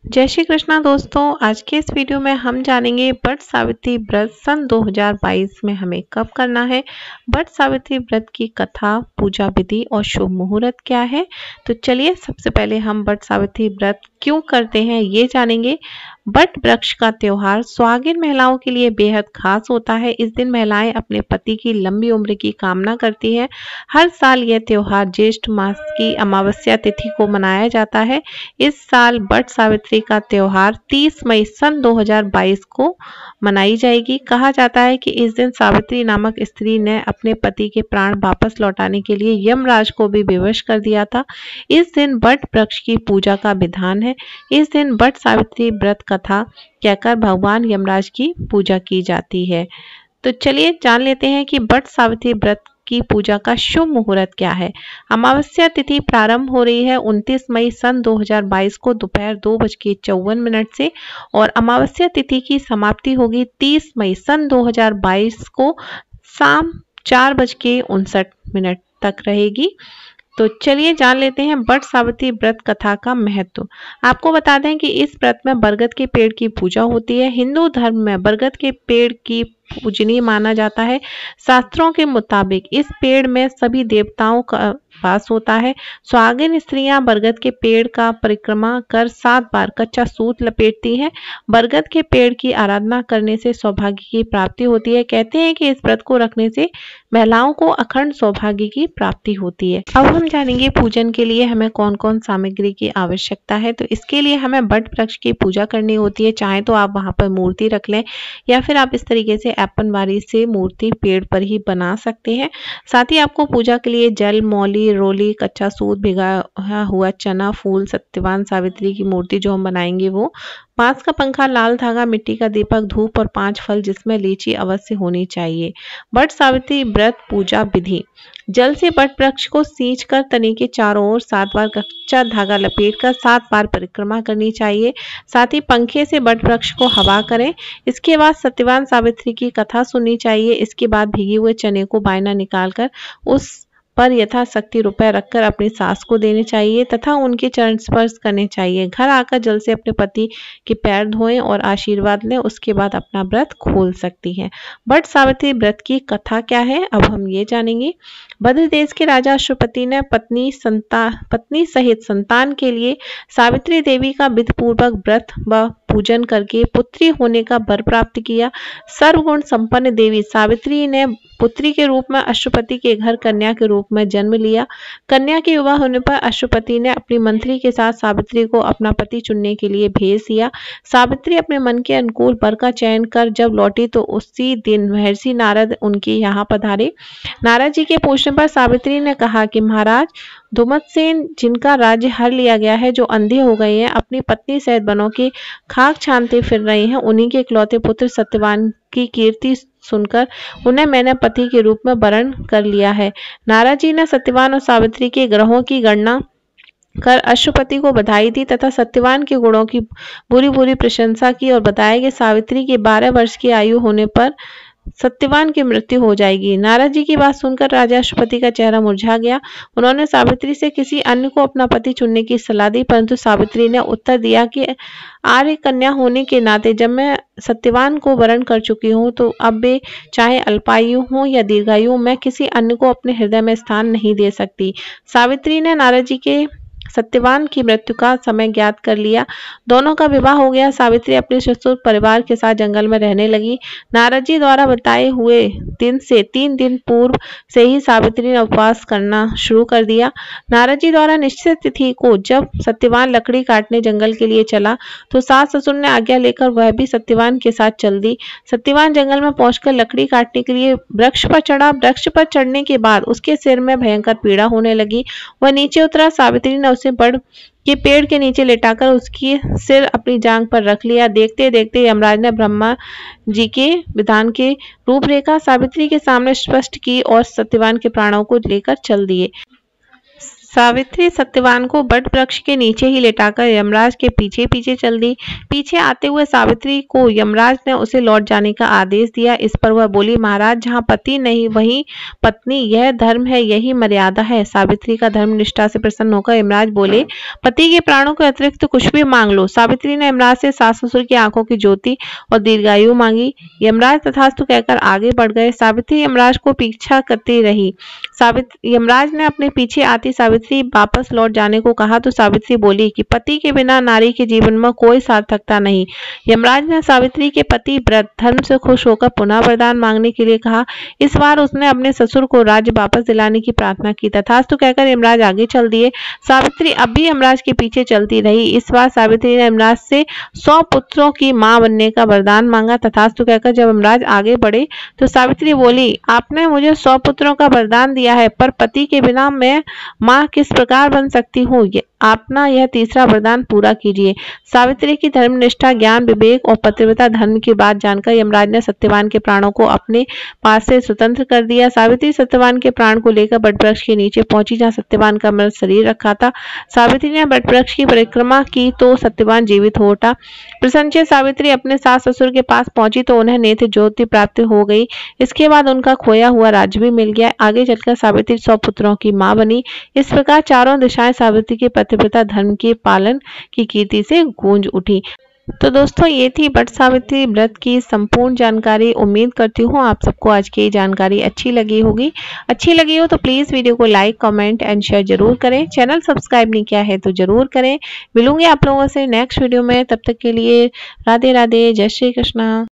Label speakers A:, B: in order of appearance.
A: जय श्री कृष्णा दोस्तों। आज के इस वीडियो में हम जानेंगे वट सावित्री व्रत सन 2022 में हमें कब करना है। वट सावित्री व्रत की कथा, पूजा विधि और शुभ मुहूर्त क्या है। तो चलिए सबसे पहले हम वट सावित्री व्रत क्यों करते हैं ये जानेंगे। वट वृक्ष का त्योहार सुहागिन महिलाओं के लिए बेहद खास होता है। इस दिन महिलाएं अपने पति की लंबी उम्र की कामना करती हैं। हर साल यह त्योहार ज्येष्ठ मास की अमावस्या तिथि को मनाया जाता है। इस साल वट सावित्री का त्योहार 30 मई सन 2022 को मनाई जाएगी। कहा जाता है कि इस दिन सावित्री नामक स्त्री ने अपने पति के प्राण वापस लौटाने के लिए यमराज को भी विवश कर दिया था। इस दिन वट वृक्ष की पूजा का विधान है। इस दिन वट सावित्री व्रत कथा कहकर भगवान यमराज की पूजा की जाती है। तो चलिए जान लेते हैं कि वट सावित्री व्रत की पूजा का शुभ मुहूर्त क्या है। अमावस्या तिथि प्रारंभ हो रही है 29 मई सन 2022 को दोपहर 2:54 से और अमावस्या तिथि की समाप्ति होगी 30 मई सन 2022 को शाम 4:59 तक रहेगी। तो चलिए जान लेते हैं वट सावित्री व्रत कथा का महत्व। आपको बता दें कि इस व्रत में बरगद के पेड़ की पूजा होती है। हिंदू धर्म में बरगद के पेड़ की पूजनीय माना जाता है। शास्त्रों के मुताबिक इस पेड़ में सभी देवताओं का वास होता है। सुहागिन स्त्रियां बरगद के पेड़ का परिक्रमा कर 7 बार कच्चा सूत लपेटती हैं। बरगद के पेड़ की आराधना करने से सौभाग्य की प्राप्ति होती है। कहते हैं कि इस व्रत को रखने से महिलाओं को अखंड सौभाग्य की प्राप्ति होती है। अब हम जानेंगे पूजन के लिए हमें कौन कौन सामग्री की आवश्यकता है। तो इसके लिए हमें वट वृक्ष की पूजा करनी होती है। चाहे तो आप वहां पर मूर्ति रख लें या फिर आप इस तरीके से ऐपनवारी से मूर्ति पेड़ पर ही बना सकते हैं। साथ ही आपको पूजा के लिए जल, मौली, रोली, कच्चा सूत, भिगाया हुआ चना, फूल, सत्यवान सावित्री की मूर्ति जो हम बनाएंगे वो, बांस का पंखा, लाल धागा, मिट्टी का दीपक, धूप और 5 फल जिसमें लीची अवश्य होनी चाहिए। वट सावित्री व्रत पूजा विधि। जल से वट वृक्ष को सींचकर तने के चारों ओर 7 बार कच्चा धागा लपेटकर 7 बार परिक्रमा करनी चाहिए। साथ ही पंखे से वट वृक्ष को हवा करें। इसके बाद सत्यवान सावित्री की कथा सुननी चाहिए। इसके बाद भीगे हुए चने को बायना निकालकर उस पर यथाशक्ति रुपए रखकर अपनी सास को देने चाहिए तथा उनके चरण स्पर्श करने चाहिए। घर आकर जल से अपने पति के पैर धोएं और आशीर्वाद लें। उसके बाद अपना व्रत खोल सकती हैं। वट सावित्री व्रत की कथा क्या है अब हम ये जानेंगे। बद्र देश के राजा अश्वपति ने पत्नी सहित संतान के लिए सावित्री देवी का विधि पूर्वक व्रत व पूजन करके पुत्री होने का वर प्राप्त किया। सर्वगुण संपन्न देवी सावित्री ने पुत्री के रूप में अश्वपति के घर कन्या के रूप में जन्म लिया। कन्या के विवाह होने पर अश्वपति ने अपनी मंत्री के साथ सावित्री को अपना पति चुनने के लिए भेज दिया। सावित्री अपने मन के अनुकूल वर का चयन कर जब लौटी तो उसी दिन महर्षि नारद उनके यहाँ पधारे। नारद जी के पूछने पर सावित्री ने कहा कि महाराज, धुमतसेन जिनका राज्य हर लिया गया है, जो अंधे हो गए हैं, अपनी पत्नी सहित बनों की खाक छानते फिर रहे हैं, उन्हीं के इकलौते पुत्र सत्यवान की कीर्ति सुनकर उन्हें मैंने पति के रूप में वरण कर लिया है। नारद जी ने सत्यवान और सावित्री के ग्रहों की गणना कर अश्वपति को बधाई दी तथा सत्यवान के गुणों की बुरी बुरी प्रशंसा की और बताया कि सावित्री की 12 वर्ष की आयु होने पर सत्यवान की मृत्यु हो जाएगी। नारद जी की बात सुनकर राजा अश्वपति का चेहरा मुरझा गया। उन्होंने सावित्री से किसी अन्य को अपना पति चुनने की सलाह दी, परंतु सावित्री ने उत्तर दिया कि आर्य कन्या होने के नाते जब मैं सत्यवान को वरण कर चुकी हूँ तो अब वे चाहे अल्पायु हो या दीर्घायु, मैं किसी अन्य को अपने हृदय में स्थान नहीं दे सकती। सावित्री ने नारद जी के सत्यवान की मृत्यु का समय ज्ञात कर लिया। दोनों का विवाह हो गया। सावित्री अपने ससुर परिवार के साथ जंगल में रहने लगी। नारद जी द्वारा बताए हुए दिन से 3 दिन पूर्व से ही सावित्री ने उपवास करना शुरू कर दिया। नारद जी द्वारा निश्चित तिथि को जब सत्यवान लकड़ी काटने जंगल के लिए चला तो सास ससुर ने आज्ञा लेकर वह भी सत्यवान के साथ चल दी। सत्यवान जंगल में पहुंचकर लकड़ी काटने के लिए वृक्ष पर चढ़ा। वृक्ष पर चढ़ने के बाद उसके सिर में भयंकर पीड़ा होने लगी। वह नीचे उतरा। सावित्री ने उसे बढ़ के पेड़ के नीचे लेटाकर उसकी सिर अपनी जांघ पर रख लिया। देखते देखते यमराज ने ब्रह्मा जी के विधान के रूपरेखा सावित्री के सामने स्पष्ट की और सत्यवान के प्राणों को लेकर चल दिए। सावित्री सत्यवान को बट वृक्ष के नीचे ही लेटाकर यमराज के पीछे पीछे चल दी। पीछे आते हुए सावित्री को यमराज ने उसे लौट जाने का आदेश दिया। इस पर वह बोली, महाराज, जहाँ पति नहीं वहीं पत्नी, यह धर्म है, यही मर्यादा है। सावित्री का धर्म निष्ठा से प्रसन्न होकर यमराज बोले, पति के प्राणों के अतिरिक्त तो कुछ भी मांग लो। सावित्री ने यमराज से सास ससुर की आंखों की ज्योति और दीर्घायु मांगी। यमराज तथास्तु कहकर आगे बढ़ गए। सावित्री यमराज को पीछा करती रही। यमराज ने अपने पीछे आती सावित्री वापस लौट जाने को कहा तो सावित्री बोली कि पति के बिना नारी के जीवन में कोई सार्थकता नहीं। यमराज ने सावित्री के पति व्रत धर्म से खुश होकर पुनः वरदान मांगने के लिए कहा। इस बार उसने अपने ससुर को राज्य वापस दिलाने की प्रार्थना की। तथास्तु कहकर यमराज आगे चल दिए। सावित्री अब भी यमराज के पीछे चलती रही। इस बार सावित्री ने यमराज से 100 पुत्रों की मां बनने का वरदान मांगा। तथास्तु कहकर जब यमराज आगे बढ़े तो सावित्री बोली, आपने मुझे 100 पुत्रों का वरदान दिया है, पर पति के बिना मैं मां किस प्रकार बन सकती हूँ? अपना यह तीसरा वरदान पूरा कीजिए। सावित्री की धर्मनिष्ठा, ज्ञान, विवेक और पतिव्रता धर्म की बात जानकर यमराज ने सत्यवान के प्राणों को अपने पास से स्वतंत्र कर दिया। सावित्री सत्यवान के प्राण को लेकर बटवृक्ष के नीचे पहुंची जहां सत्यवान का मृत शरीर रखा था। सावित्री ने बटवृक्ष की परिक्रमा की तो सत्यवान जीवित हो उठा। प्रसन्नचित्त सावित्री अपने सास ससुर के पास पहुंची तो उन्हें नेत्र ज्योति प्राप्त हो गई। इसके बाद उनका खोया हुआ राज्य भी मिल गया। आगे चलकर सावित्री 100 पुत्रों की मां बनी। इस प्रकार चारों दिशाएं सावित्री के पतिव्रता धर्म के पालन की कीर्ति से गूंज उठी। तो दोस्तों, ये थी वट सावित्री व्रत की संपूर्ण जानकारी। उम्मीद करती हूँ आप सबको आज की जानकारी अच्छी लगी होगी। अच्छी लगी हो तो प्लीज़ वीडियो को लाइक, कमेंट एंड शेयर जरूर करें। चैनल सब्सक्राइब नहीं किया है तो जरूर करें। मिलूंगी आप लोगों से नेक्स्ट वीडियो में। तब तक के लिए राधे राधे, जय श्री कृष्णा।